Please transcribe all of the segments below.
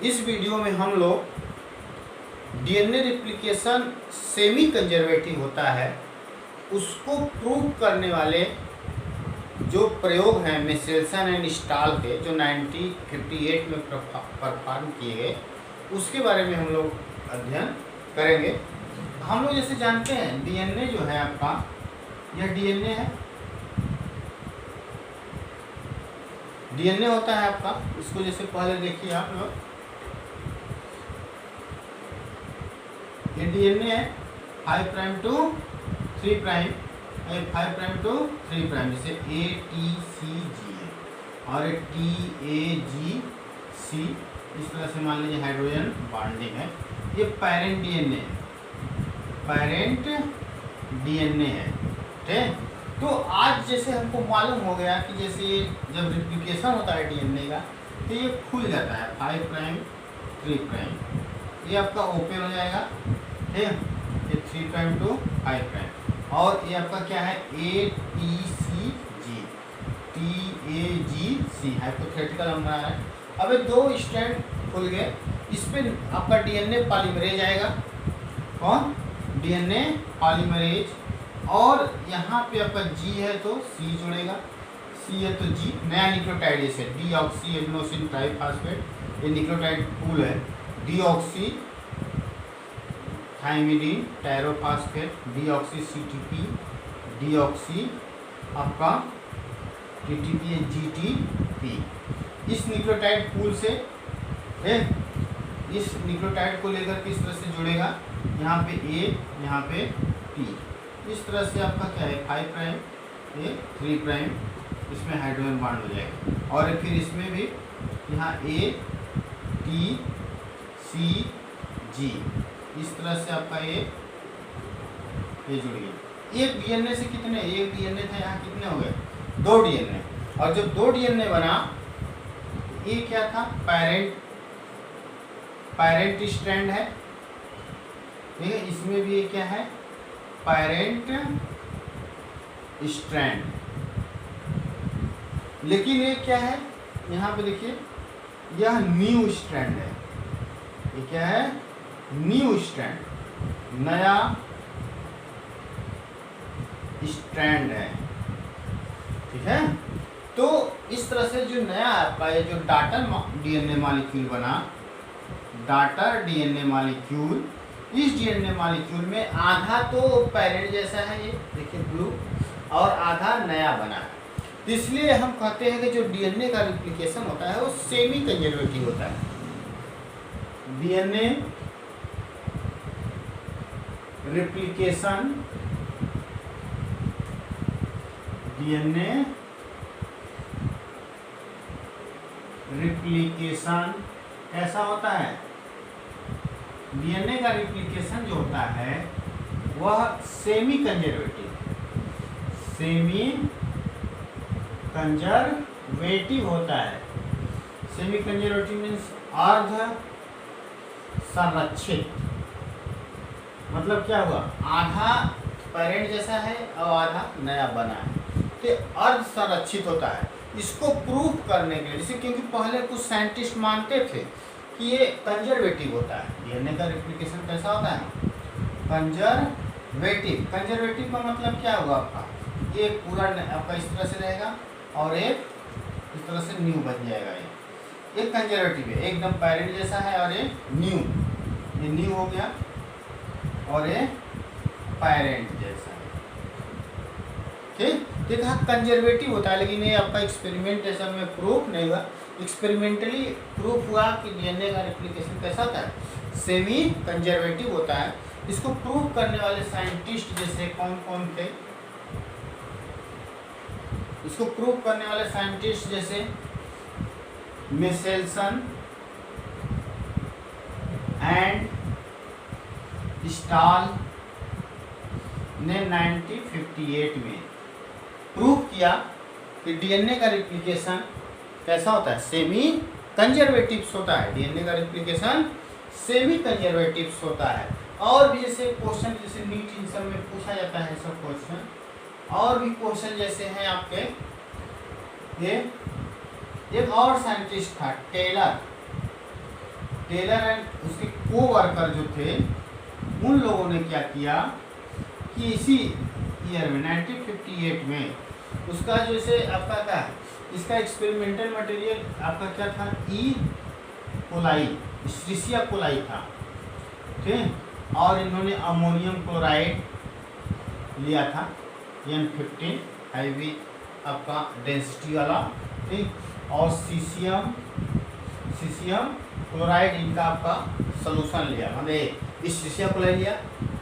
इस वीडियो में हम लोग डीएनए रिप्लिकेशन सेमी कंजर्वेटिव होता है उसको प्रूव करने वाले जो प्रयोग हैं मिशेल्सन एंड स्टाल के, जो 1958 में परफॉर्म किए गए, उसके बारे में हम लोग अध्ययन करेंगे। हम लोग जैसे जानते हैं डीएनए जो है आपका, यह डीएनए है, डीएनए होता है आपका। इसको जैसे पहले देखिए आप लोग, ये डीएनए है 5 prime to 3 prime, 5 prime to 3 prime, जैसे ATCG है और TAGC, इस तरह से मान लीजिए हाइड्रोजन बॉन्डिंग है। ये पेरेंट डीएनए है, पेरेंट डीएनए है, ठीक है। तो आज जैसे हमको मालूम हो गया कि जैसे जब रिप्लिकेशन होता है डीएनए का तो ये खुल जाता है 5 प्राइम 3 प्राइम, ये आपका ओपन हो जाएगा, ठीक है, ये 3 प्राइम टू 5 प्राइम, और ये आपका क्या है TAGC हाइपोथेटिकल नंबर आ रहा है। अब ये 2 स्ट्रैंड खुल गए, इस पर आपका डीएनए पॉलीमरेज आएगा, कौन, डीएनए पॉलीमरेज, और यहाँ पे आपका G है तो C जुड़ेगा, C है तो G, नया न्यूक्लियोटाइड जैसे डीऑक्सी एडेनोसिन ट्राइफॉस्फेट, ये न्यूक्लियोटाइड पूल है, deoxy thymidine triphosphate, deoxy CTP, deoxy आपका TTP GTP। इस न्यूक्लियोटाइड पूल से इस न्यूक्लियोटाइड को लेकर किस तरह से जुड़ेगा, यहाँ पे A, यहाँ पे T, इस तरह से आपका क्या है 5 प्राइम, ये 3 प्राइम, इसमें हाइड्रोजन बॉन्ड हो जाएगा, और फिर इसमें भी यहाँ ATCG, इस तरह से आपका ये जुड़ गया। एक डीएनए से कितने, एक डीएनए था, यहाँ कितने हो गए 2 डीएनए, और जब 2 डीएनए बना, ये क्या था, पैरेंट स्ट्रैंड है, ठीक है, इसमें भी ये क्या है पैरेंट स्ट्रैंड, लेकिन ये क्या है, यहाँ पे देखिए यह न्यू स्ट्रैंड है, ये क्या है न्यू स्ट्रैंड, नया स्ट्रैंड है, ठीक है। तो इस तरह से जो नया आपका ये जो डाटर डीएनए मॉलिक्यूल बना, डाटर डीएनए मॉलिक्यूल, इस डीएनए मॉलिक्यूल में आधा तो पेरेंट जैसा है, ये देखिए ब्लू, और आधा नया बना है। तो इसलिए हम कहते हैं कि जो डीएनए का रिप्लिकेशन होता है वो सेमी कंजर्वेटिव होता है। डीएनए रिप्लिकेशन, डीएनए रिप्लिकेशन कैसा होता है, डीएनए का रिप्लिकेशन जो होता है वह सेमी कंजर्वेटिव, सेमी कंजर्वेटिव होता है। सेमी कंजर्वेटिव मीन्स अर्ध संरक्षित, मतलब क्या हुआ, आधा पेरेंट जैसा है और आधा नया बना है, तो अर्ध संरक्षित होता है। इसको प्रूव करने के लिए, जैसे क्योंकि पहले कुछ साइंटिस्ट मानते थे कि ये कंजर्वेटिव होता है, डीएनए का रिप्लिकेशन कैसा होता है, कंजर्वेटिव। कंजर्वेटिव का मतलब क्या होगा आपका, ये पूरा आपका इस तरह से रहेगा और एक इस तरह से न्यू बन जाएगा, ये कंजर्वेटिव है, एकदम पेरेंट जैसा है, और ये न्यू हो गया, और ये पेरेंट जैसा है, ठीक। तो कहा कंजर्वेटिव होता है, लेकिन ये आपका एक्सपेरिमेंट जैसा में प्रूफ नहीं हुआ। एक्सपेरिमेंटली प्रूफ हुआ कि डीएनए का रिप्लिकेशन कैसा होता है, सेमी कंजर्वेटिव होता है। इसको प्रूव करने वाले साइंटिस्ट जैसे कौन कौन थे, इसको प्रूव करने वाले साइंटिस्ट जैसे मिशेल्सन एंड स्टाल ने 1958 में प्रूव किया कि डीएनए का रिप्लिकेशन कैसा होता है, सेमी कंजर्वेटिव्स होता है। डीएनए का रिप्लिकेशन सेमी कंजर्वेटिव्स होता है। और भी जैसे क्वेश्चन जैसे नीट इन सब में पूछा जाता है सब क्वेश्चन, और भी क्वेश्चन जैसे हैं आपके, ये एक और साइंटिस्ट था टेलर, टेलर एंड उसके को वर्कर जो थे उन लोगों ने क्या किया कि इसी ईयर में 1958 में उसका जैसे आपका क्या है, इसका एक्सपेरिमेंटल मटेरियल आपका क्या था, ई कोलाई, इस्ट्रिसिया कोलाई था, ठीक है। और इन्होंने अमोनियम क्लोराइड लिया था N15 हैवी आपका डेंसिटी वाला, ठीक। और सीसियम क्लोराइड इनका आपका सोल्यूशन लिया, मतलब इस्ट्रिसिया कोलाई लिया,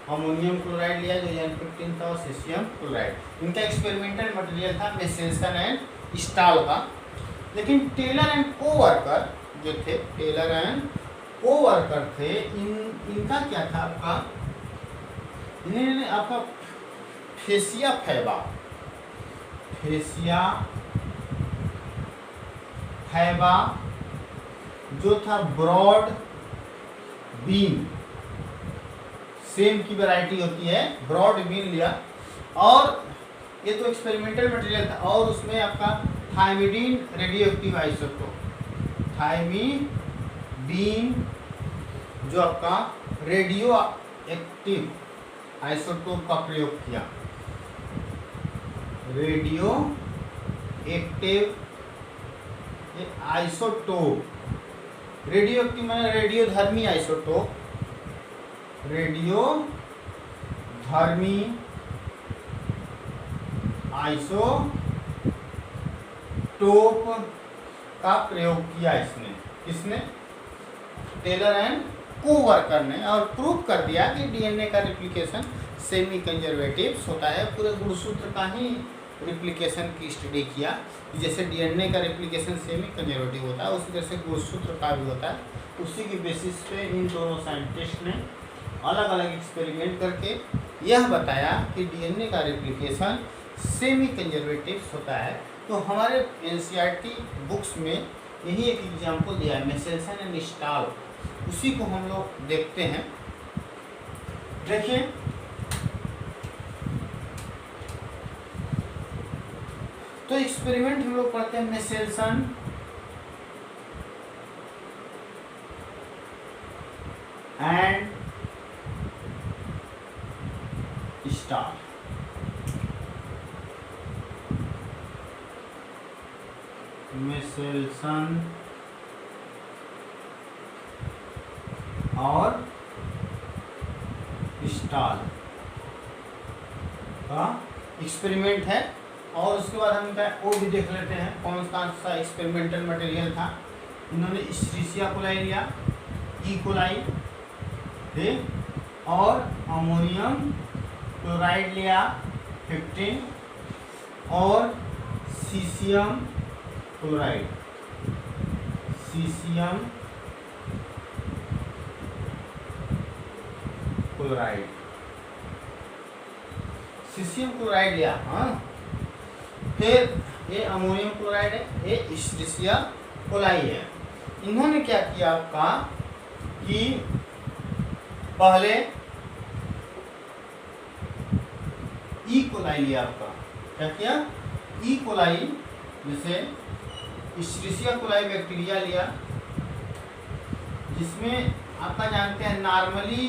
अमोनियम क्लोराइड लिया जो N15 था, और सीसियम क्लोराइड इनका एक्सपेरिमेंटल मटेरियल था मेसेल्सन एंड स्टाल का। लेकिन टेलर एंड को वर्कर जो थे, टेलर एंड को वर्कर थे, इनका क्या था आपका, इन्होंने आपका फेसिया फैबा जो था ब्रॉड बीन, सेम की वैरायटी होती है, ब्रॉड बीन लिया। और ये तो एक्सपेरिमेंटल मटेरियल था, और उसमें आपका थायमिडीन रेडियो एक्टिव आइसोटोप, थायमिडीन जो आपका रेडियो एक्टिव आइसोटोप का प्रयोग किया, radio active isotope, radio active माने रेडियोधर्मी आइसोटोप, रेडियोधर्मी आइसोटोप का प्रयोग किया इसने, किसने, टेलर एंड को वर्कर ने, और प्रूव कर दिया कि डीएनए का रिप्लिकेशन सेमी कंजर्वेटिव होता है। पूरे गुणसूत्र का ही रिप्लिकेशन की स्टडी किया, जैसे डीएनए का रिप्लिकेशन सेमी कंजर्वेटिव होता है उसी तरह से गुणसूत्र का भी होता है। उसी की बेसिस पे इन दोनों साइंटिस्ट ने अलग अलग एक्सपेरिमेंट करके यह बताया कि डीएनए का रिप्लिकेशन सेमी कंजर्वेटिव होता है। तो हमारे एनसीईआरटी बुक्स में यही एक एग्जाम्पल दिया है, मेसेल्सन एंड स्टाल, उसी को हम लोग देखते हैं। देखिए तो एक्सपेरिमेंट हम लोग पढ़ते हैं, मेसेल्सन एंड स्टाल। मेसेल्सन और स्टाल का एक्सपेरिमेंट है, और उसके बाद हम इनका वो भी देख लेते हैं कौन सा एक्सपेरिमेंटल मटेरियल था। इन्होंने इस्ट्रिसिया कोलाई लिया, ई कोलाई, ठीक, और अमोनियम क्लोराइड लिया 15, और सीसियम क्लोराइड, सीसियम क्लोराइड लिया, हाँ। फिर ये अमोनियम क्लोराइड है, ये इस्ट्रिसिया कोलाई है। इन्होंने क्या किया आपका कि पहले ई कोलाई लिया, आपका क्या किया, ई कोलाई, जैसे इस्ट्रिसिया कोलाई बैक्टीरिया लिया, जिसमें आपका जानते हैं नॉर्मली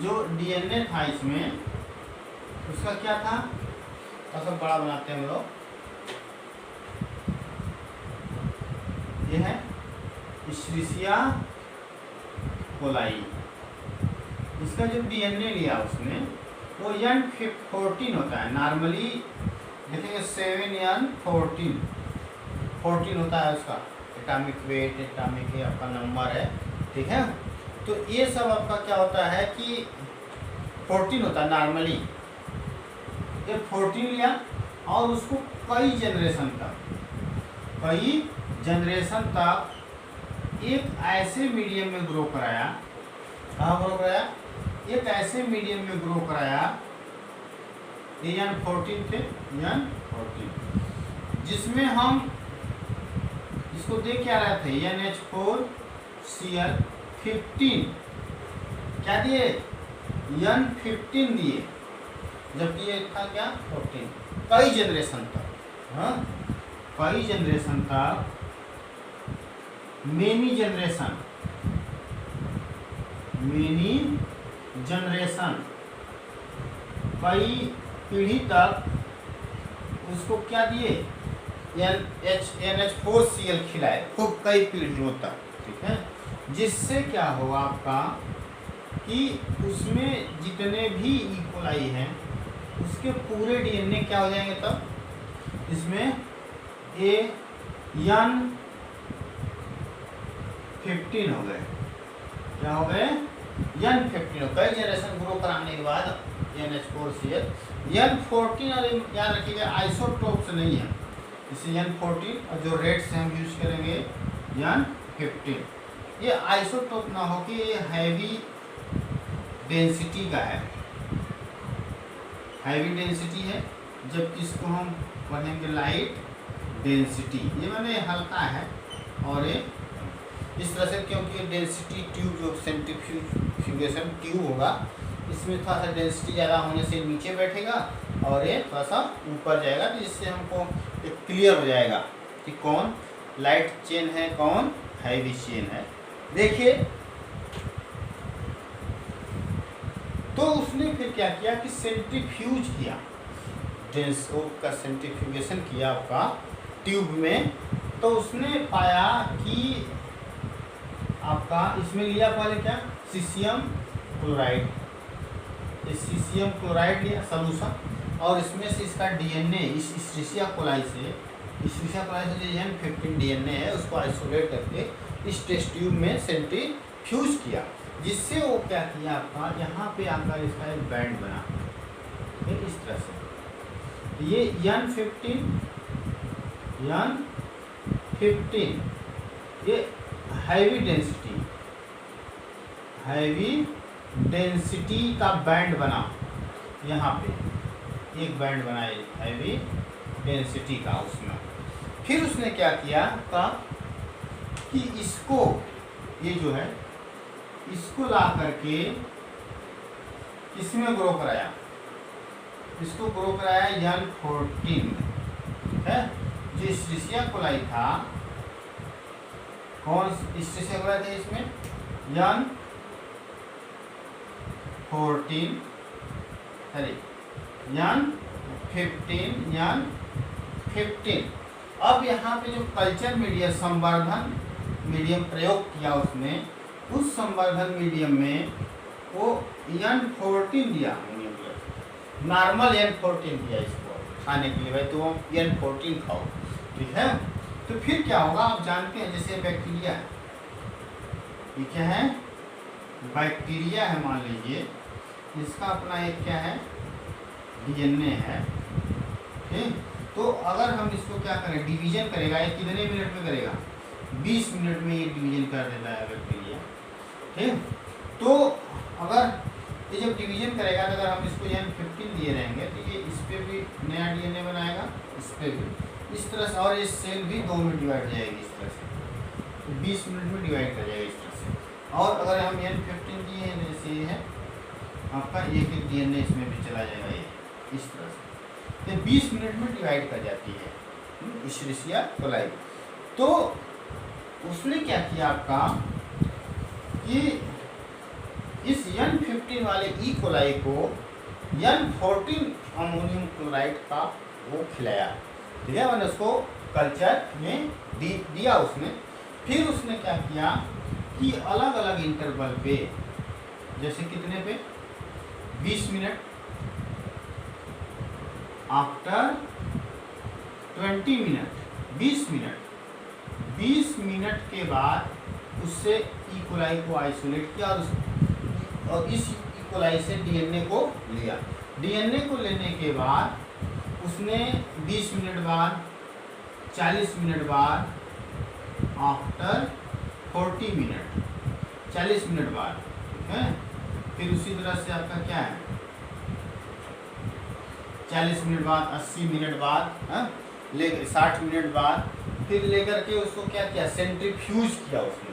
जो डीएनए था इसमें उसका क्या था, सब बड़ा बनाते हैं हम लोग, ये है इस्ट्रिसिया कोलाई। इसका जो डीएनए लिया उसने वो N14 होता है, नॉर्मली देखेंगे 7N14 होता है उसका एटॉमिक वेट, एटॉमिक आपका नंबर है, ठीक है। तो ये सब आपका क्या होता है कि 14 होता है नॉर्मली, ये 14 लिया और उसको कई जनरेशन तक एक ऐसे मीडियम में ग्रो कराया, कहाँ ग्रो कराया, एक ऐसे मीडियम में ग्रो कराया, N14 थे, N14, जिसमें हम इसको दे क्या रहे थे, NH4Cl15, क्या दिए, N15 दिए, जबकि ये था क्या 14, कई जनरेशन तक, हाँ, कई जनरेशन तक मेनी जनरेशन कई पीढ़ी तक उसको क्या दिए, NH4Cl खिलाए खूब कई पीढ़ियों तक, ठीक है। जिससे क्या होगा आपका कि उसमें जितने भी इकोलाई हैं उसके पूरे DNA क्या हो जाएंगे तब, इसमें N15 हो गए, क्या हो गए, N15 हो, कई जनरेशन ग्रो कराने के बाद NH4Cl। N14 और याद रखिएगा आइसोटोप्स नहीं है, इसे N14 और जो रेट से हम यूज करेंगे N15, ये आइसोटोप ना हो कि ये हैवी डेंसिटी का है, हैवी डेंसिटी है, जबकि इसको हम पढ़ेंगे लाइट डेंसिटी, ये माने हल्का है। और ये इस तरह से क्योंकि डेंसिटी ट्यूब जो सेंट्रीफ्यूगेशन ट्यूब होगा इसमें थोड़ा सा डेंसिटी ज़्यादा होने से नीचे बैठेगा और ये थोड़ा सा ऊपर जाएगा, तो जिससे हमको एक क्लियर हो जाएगा कि कौन लाइट चेन है कौन हैवी चेन है। देखिए तो उसने फिर क्या किया कि सेंट्रीफ्यूज किया, डेंसोप का सेंट्रीफ्यूगेशन किया आपका ट्यूब में, तो उसने पाया कि आपका इसमें लिया पहले क्या, सीशियम क्लोराइड, सीशियम क्लोराइड लिया सॉल्यूशन, और इसमें से इसका DNA इस इस्ट्रिशिया कोलाई से जो N15 DNA है उसको आइसोलेट करके इस टेस्ट ट्यूब में सेंट्रीफ्यूज किया, जिससे वो क्या किया आपका यहाँ पे आकर इसका एक बैंड बना इस तरह से, ये N15 ये हैवी डेंसिटी का बैंड बना, यहाँ पे एक बैंड बना हैवी डेंसिटी का उसमें। फिर उसने क्या किया कि इसको ये जो है इसको ला करके इसमें ग्रो कराया, इसको ग्रो कराया N14 है, जो इस्ट्रिशिया कोलाई था, कौन इस्ट्रिशिया कोलाई था इसमें N14 N15। अब यहाँ पे जो कल्चर मीडियम संवर्धन मीडियम प्रयोग किया उसने, उस संवर्धन मीडियम में वो N14 दिया, नॉर्मल N14 दिया इसको खाने के लिए, भाई तो N14 खाओ, ठीक है। तो फिर क्या होगा आप जानते हैं, जैसे बैक्टीरिया है, ये क्या है, बैक्टीरिया है मान लीजिए, इसका अपना एक क्या है DNA है, ठीक। तो अगर हम इसको क्या करें, डिवीजन करेगा, ये कितने मिनट में करेगा, 20 मिनट में ये डिवीजन कर देता है बैक्टीरिया, ठीक। तो अगर ये जब डिवीजन करेगा तो अगर हम इसको N15 दिए रहेंगे तो ये इस पर भी नया DNA बनाएगा, इस पर भी इस तरह से, और ये सेल भी 2 में डिवाइड जाएगी इस तरह से, 20 मिनट में डिवाइड कर जाएगा इस तरह से। और अगर हम N15 दिए हैं जैसे ये है आपका, एक DNA इसमें भी चला जाएगा, ये इस तरह से, ये 20 मिनट में डिवाइड कर जाती है इस्ट्रिशिया कोलाई। तो उसने क्या किया आपका कि इस N15 वाले ई कोलाई को N14 अमोनियम क्लोराइड का वो खिलाया, ठीक है, मैंने उसको कल्चर में दिया उसने। फिर उसने क्या किया कि अलग अलग इंटरवल पे, जैसे कितने पे, 20 मिनट, आफ्टर 20 मिनट, 20 मिनट के बाद उससे ई कोलाई को आइसोलेट किया और इस ई कोलाई से DNA को लिया। DNA को लेने के बाद उसने 20 मिनट बाद, 40 मिनट बाद, आफ्टर 40 मिनट, 40 मिनट बाद, ठीक है। फिर उसी तरह से आपका क्या है, 40 मिनट बाद, 80 मिनट बाद, ले 60 मिनट बाद, फिर लेकर के उसको क्या किया, सेंट्रीफ्यूज किया उसने।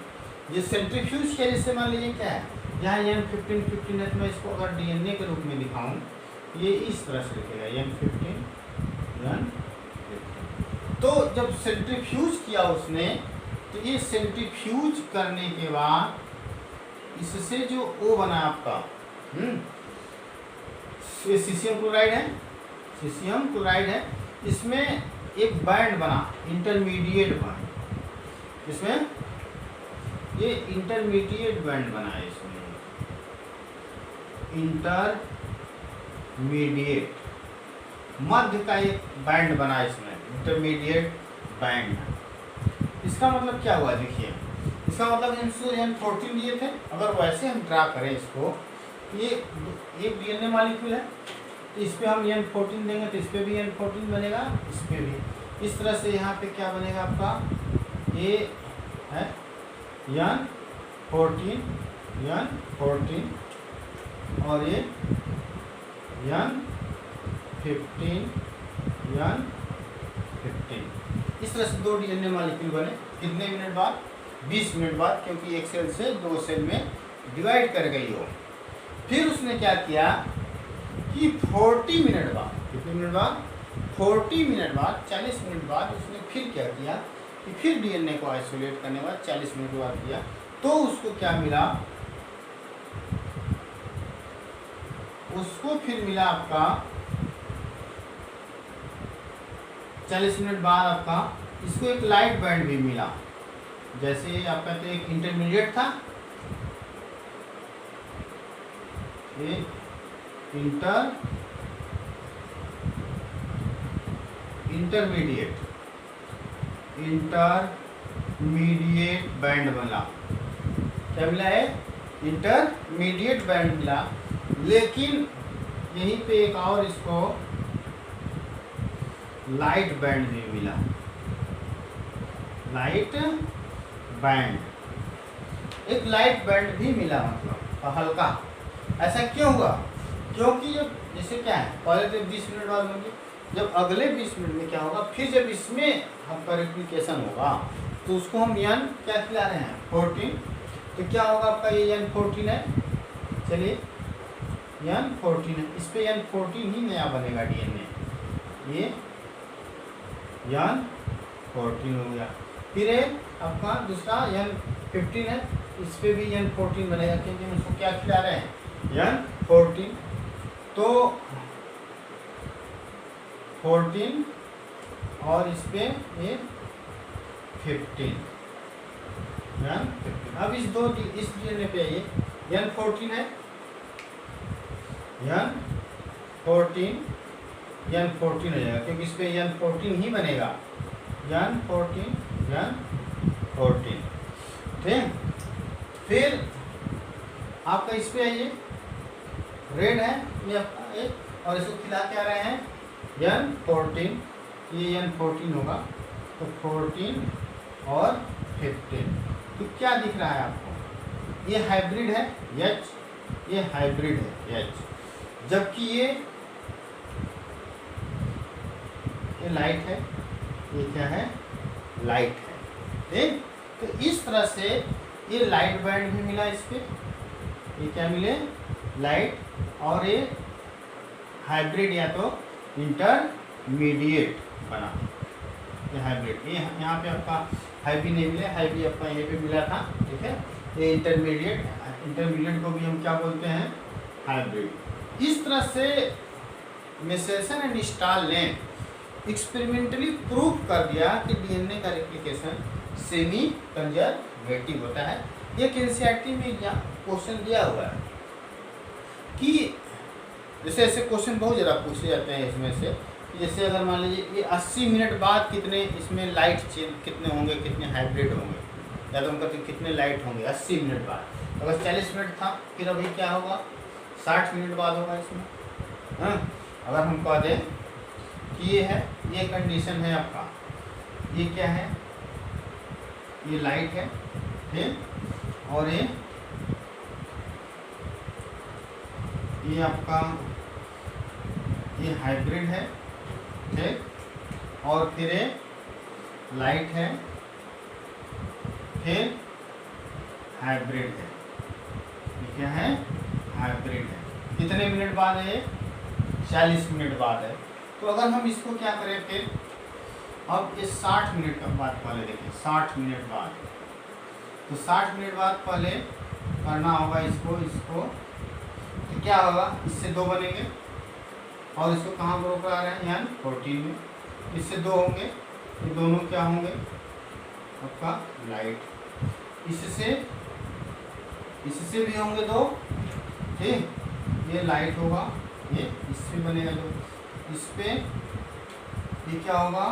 ये सेंट्रीफ्यूज किया, जिससे मान लीजिए क्या है, यहाँ N15 है, तो मैं इसको अगर DNA के रूप में दिखाऊं, ये इस तरह से लिखेगा N15। तो जब सेंट्रीफ्यूज किया उसने तो ये सेंट्रीफ्यूज करने के बाद इससे जो O बना आपका, ये सीशियम क्लोराइड है, सीशियम क्लोराइड है, इसमें एक बैंड बना, इंटरमीडिएट बैंड, इसमें ये इंटरमीडिएट बैंड बना है, इसमें इंटरमीडिएट मध्य का एक बैंड बना, इसमें इंटरमीडिएट बैंड। इसका मतलब क्या हुआ देखिए, इसका मतलब इसको N14 दिए थे, अगर वैसे हम ड्रा करें इसको, ये एक डीएनए मॉलिक्यूल है, तो इस पर हम N14 देंगे तो इस पर भी N14 बनेगा, इस पर भी। इस तरह से यहाँ पे क्या बनेगा आपका, ये है N14 और ये N15 इस तरह से दो डीएनए मॉलिक्यूल बने। कितने मिनट बाद? 20 मिनट बाद, क्योंकि एक सेल से दो सेल में डिवाइड कर गई हो। फिर उसने क्या किया कि 40 मिनट बाद, कितने मिनट बाद? 40 मिनट बाद, 40 मिनट बाद उसने फिर क्या किया कि फिर डीएनए को आइसोलेट करने के बाद 40 मिनट बाद किया, तो उसको क्या मिला, उसको फिर मिला आपका 40 मिनट बाद आपका इसको एक लाइट बैंड भी मिला। जैसे आप कहते हैं एक इंटरमीडिएट था, ये इंटरमीडिएट बैंड मिला। क्या मिला है? इंटरमीडिएट बैंड मिला। लेकिन यहीं पे एक और इसको लाइट बैंड भी मिला, लाइट बैंड, एक लाइट बैंड भी मिला, मतलब हल्का। ऐसा क्यों हुआ? क्योंकि जब जैसे क्या है, पहले तो 20 मिनट बाद होंगे, जब अगले 20 मिनट में क्या होगा, फिर जब इसमें आपका रेप्लिकेशन होगा तो उसको हम N क्या खिला रहे हैं? 14। तो क्या होगा आपका, ये N14 है, चलिए N14 है, इस पे N14 ही नया बनेगा डीएनए, ये N14 हो गया। फिर आपका दूसरा N15 है, इस पे भी N14 बनेगा, क्योंकि हम उसको क्या खिला रहे हैं? N14। तो 14 और इस पे ये 15, N15। अब इस डीएनए पे ये N14 है, N14 हो जाएगा, क्योंकि इस पे N14 ही बनेगा, N14 ठीक। फिर आपका इस पे आइए, रेड है ये आपका एक, और इसको खिला के आ रहे हैं N14, ये N14 होगा, तो 14 और 15। तो क्या दिख रहा है आपको? ये हाइब्रिड है H, ये हाइब्रिड है H, जबकि ये लाइट है, ये क्या है? लाइट है, ठीक। तो इस तरह से ये लाइट बैंड भी मिला इस पे, ये क्या मिले? लाइट, और ये हाइब्रिड या तो इंटरमीडिएट बना, ये हाइब्रिड। ये यहाँ पे आपका हाइब्री नहीं मिला, हाइब्री आपका यहीं पे मिला था, ठीक है। ये इंटरमीडिएट को भी हम क्या बोलते हैं? हाइब्रिड। इस तरह से मेसेसन एंड स्टाल ने एक्सपेरिमेंटली प्रूव कर दिया कि डीएनए का रेप्लिकेशन सेमी कंजर्वेटिव होता है। एक एनसीईआरटी में क्वेश्चन दिया हुआ है कि जैसे ऐसे क्वेश्चन बहुत ज़्यादा पूछे जाते हैं इसमें से, जैसे अगर मान लीजिए ये 80 मिनट बाद कितने इसमें लाइट कितने होंगे, कितने हाइब्रिड होंगे, या तो हम कहते हैं कितने लाइट होंगे 80 मिनट बाद। अगर 40 मिनट था, फिर अभी क्या होगा? 60 मिनट बाद होगा इसमें। हाँ, अगर हम कह दें कि ये है, ये कंडीशन है आपका, ये क्या है? ये लाइट है, ठीक, और ये आपका ये हाइब्रिड है, ठीक, और फिर ये लाइट है, फिर हाइब्रिड है। ये क्या है? हाइब्रिड है। कितने मिनट बाद है? 40 मिनट बाद है। तो अगर हम इसको क्या करें, फिर अब ये 60 मिनट का बाद पहले देखें, 60 मिनट बाद, तो 60 मिनट बाद पहले करना होगा इसको, तो क्या होगा, इससे 2 बनेंगे और इसको कहाँ बरोबर आ रहे हैं, यानी 14 में, इससे 2 होंगे, ये दोनों क्या होंगे आपका लाइट, इससे भी होंगे 2, ठीक, ये लाइट होगा, ये इससे बनेगा 2, इस पे ये क्या होगा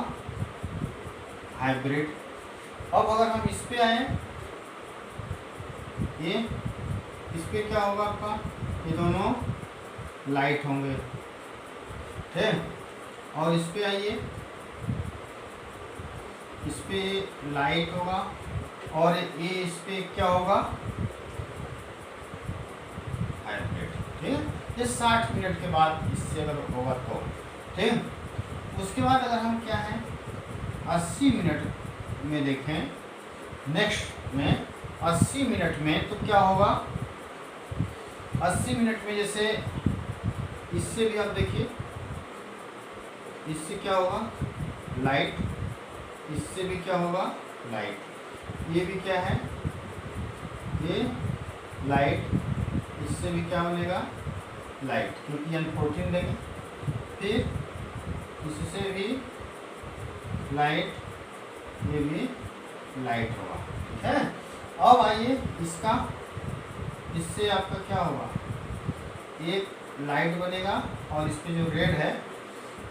हाइब्रिड। अब अगर हम इस पे आए, ये इस पे क्या होगा आपका, ये दोनों लाइट होंगे, ठीक, और इस पे आइए, इस पे लाइट होगा और ये इस पे क्या होगा हाइब्रिड, ठीक है। ये 60 मिनट के बाद इससे अगर होगा तो, ठीक। उसके बाद अगर हम क्या है 80 मिनट में देखें, नेक्स्ट में 80 मिनट में तो क्या होगा, 80 मिनट में जैसे इससे भी आप देखिए, इससे क्या होगा लाइट, इससे भी क्या होगा लाइट, ये भी क्या है ये लाइट, इससे भी क्या बनेगा लाइट, क्योंकि यानी 14 देंगे, फिर इससे भी लाइट, ये भी लाइट होगा, ठीक है। अब आइए इसका, इससे आपका क्या होगा, एक लाइट बनेगा और इस पे जो रेड है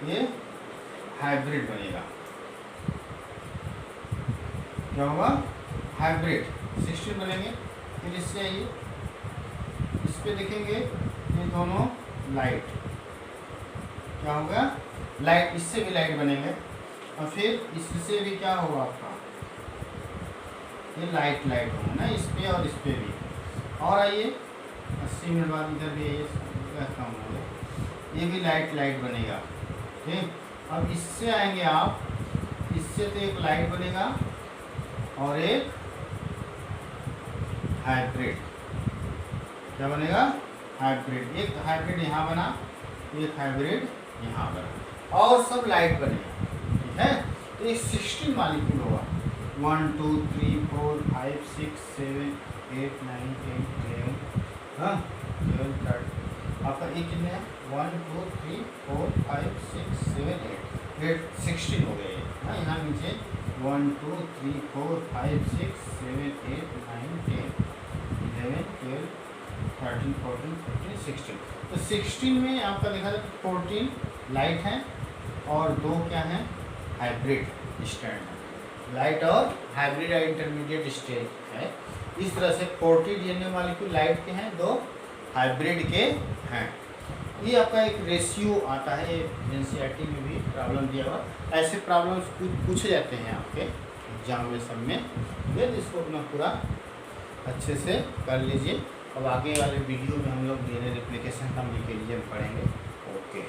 ये हाइब्रिड बनेगा, क्या होगा हाइब्रिड 16 बनेंगे। फिर इससे आइए, इस पे देखेंगे ये दोनों लाइट, क्या होगा लाइट, इससे भी लाइट बनेंगे और फिर इससे भी क्या होगा आपका ये लाइट होगा ना, इस पे और इस पे भी। और आइए 80 मिनट बाद इधर भी ये कम होगा, ये भी लाइट बनेगा, ठीक। अब इससे आएंगे आप, इससे तो एक लाइट बनेगा और एक हाइब्रिड, क्या बनेगा हाइब्रिड, एक हाइब्रिड यहाँ बना, एक हाइब्रिड यहाँ बना और सब लाइट बनेगा, ठीक है। तो ये 16 मॉलिक्यूल होगा, 1 2 3 4 5 6 7 8 9 10 11, हाँ 12 13, आपका ये कितने हैं 1 2 3 4 5 6 7 8 16 हो गए, हाँ यहाँ नीचे 1 2 3 4 5 6 7 8 9 10 11 12 13 14 15 16, तो 16 में आपका देखा जाए 14 लाइट हैं और 2 क्या हैं हाइब्रिड स्टैंड है, लाइट और हाइब्रिड इंटरमीडिएट स्टेज है। इस तरह से 40 डीएनए मॉलिक्यूल लाइट के हैं, 2 हाइब्रिड के हैं। ये आपका एक रेशियो आता है, एनसीईआरटी में भी प्रॉब्लम दिया हुआ, ऐसे प्रॉब्लम्स पूछे जाते हैं आपके एग्जाम में सब में, तो इसको अपना पूरा अच्छे से कर लीजिए। अब आगे वाले वीडियो में हम लोग डीएनए रेप्लिकेशन का डिटेल पढ़ेंगे। ओके।